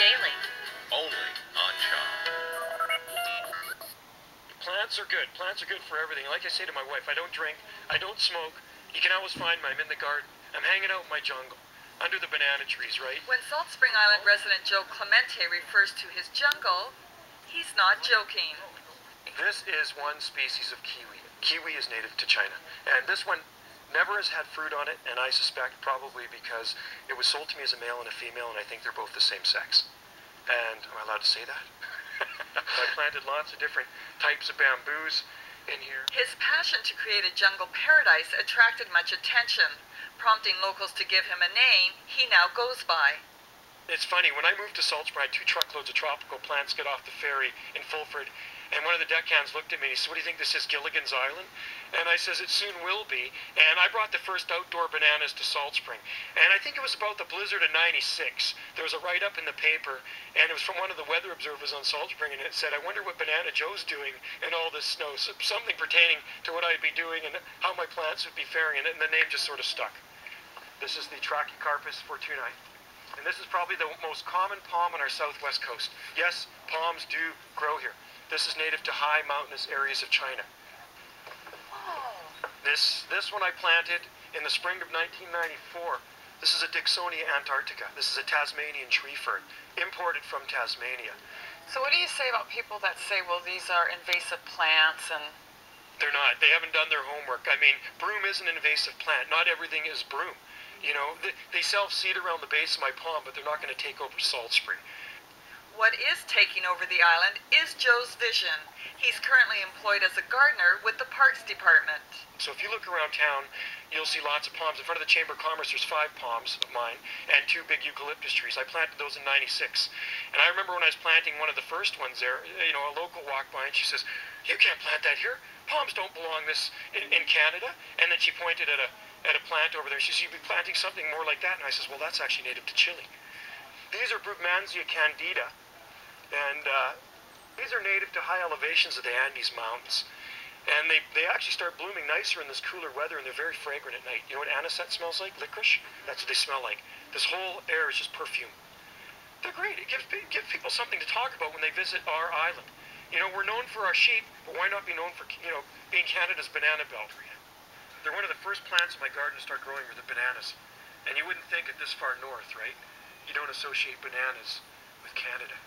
daily. Only on Shaw. Plants are good. Plants are good for everything. Like I say to my wife, I don't drink, I don't smoke. You can always find me. I'm in the garden. I'm hanging out in my jungle, under the banana trees, right? When Salt Spring Island resident Joe Clemente refers to his jungle, he's not joking. This is one species of kiwi. Kiwi is native to China. And this one never has had fruit on it, and I suspect probably because it was sold to me as a male and a female, and I think they're both the same sex. And am I allowed to say that? I planted lots of different types of bamboos in here. His passion to create a jungle paradise attracted much attention, prompting locals to give him a name he now goes by. It's funny, when I moved to Salt Spring, I had 2 truckloads of tropical plants get off the ferry in Fulford, and one of the deckhands looked at me and he said, "What do you think this is, Gilligan's Island?" And I says, "It soon will be." And I brought the first outdoor bananas to Salt Spring. And I think it was about the blizzard of '96. There was a write-up in the paper, and it was from one of the weather observers on Salt Spring, and it said, "I wonder what Banana Joe's doing in all this snow." So something pertaining to what I'd be doing and how my plants would be faring, and the name just sort of stuck. This is the Trachycarpus fortunae. And this is probably the most common palm on our southwest coast. Yes, palms do grow here. This is native to high mountainous areas of China. Oh. This one I planted in the spring of 1994. This is a Dicksonia antarctica. This is a Tasmanian tree fern, imported from Tasmania. So what do you say about people that say, well, these are invasive plants and... They're not. They haven't done their homework. I mean, broom is an invasive plant. Not everything is broom. You know, they self-seed around the base of my pond, but they're not going to take over Salt Spring. What is taking over the island is Joe's vision. He's currently employed as a gardener with the Parks Department. So if you look around town, you'll see lots of palms. In front of the Chamber of Commerce, there's 5 palms of mine and 2 big eucalyptus trees. I planted those in '96. And I remember when I was planting one of the first ones there, you know, a local walked by and she says, "You can't plant that here. Palms don't belong in Canada." And then she pointed at a plant over there. She says, "You'd be planting something more like that." And I says, "Well, that's actually native to Chile." These are Brugmansia candida. And these are native to high elevations of the Andes Mountains. And they actually start blooming nicer in this cooler weather, and they're very fragrant at night. You know what anisette smells like? Licorice? That's what they smell like. This whole air is just perfume. They're great. It gives people something to talk about when they visit our island. You know, we're known for our sheep, but why not be known for, you know, being Canada's banana belt? They're one of the first plants in my garden to start growing are the bananas. And you wouldn't think it this far north, right? You don't associate bananas with Canada.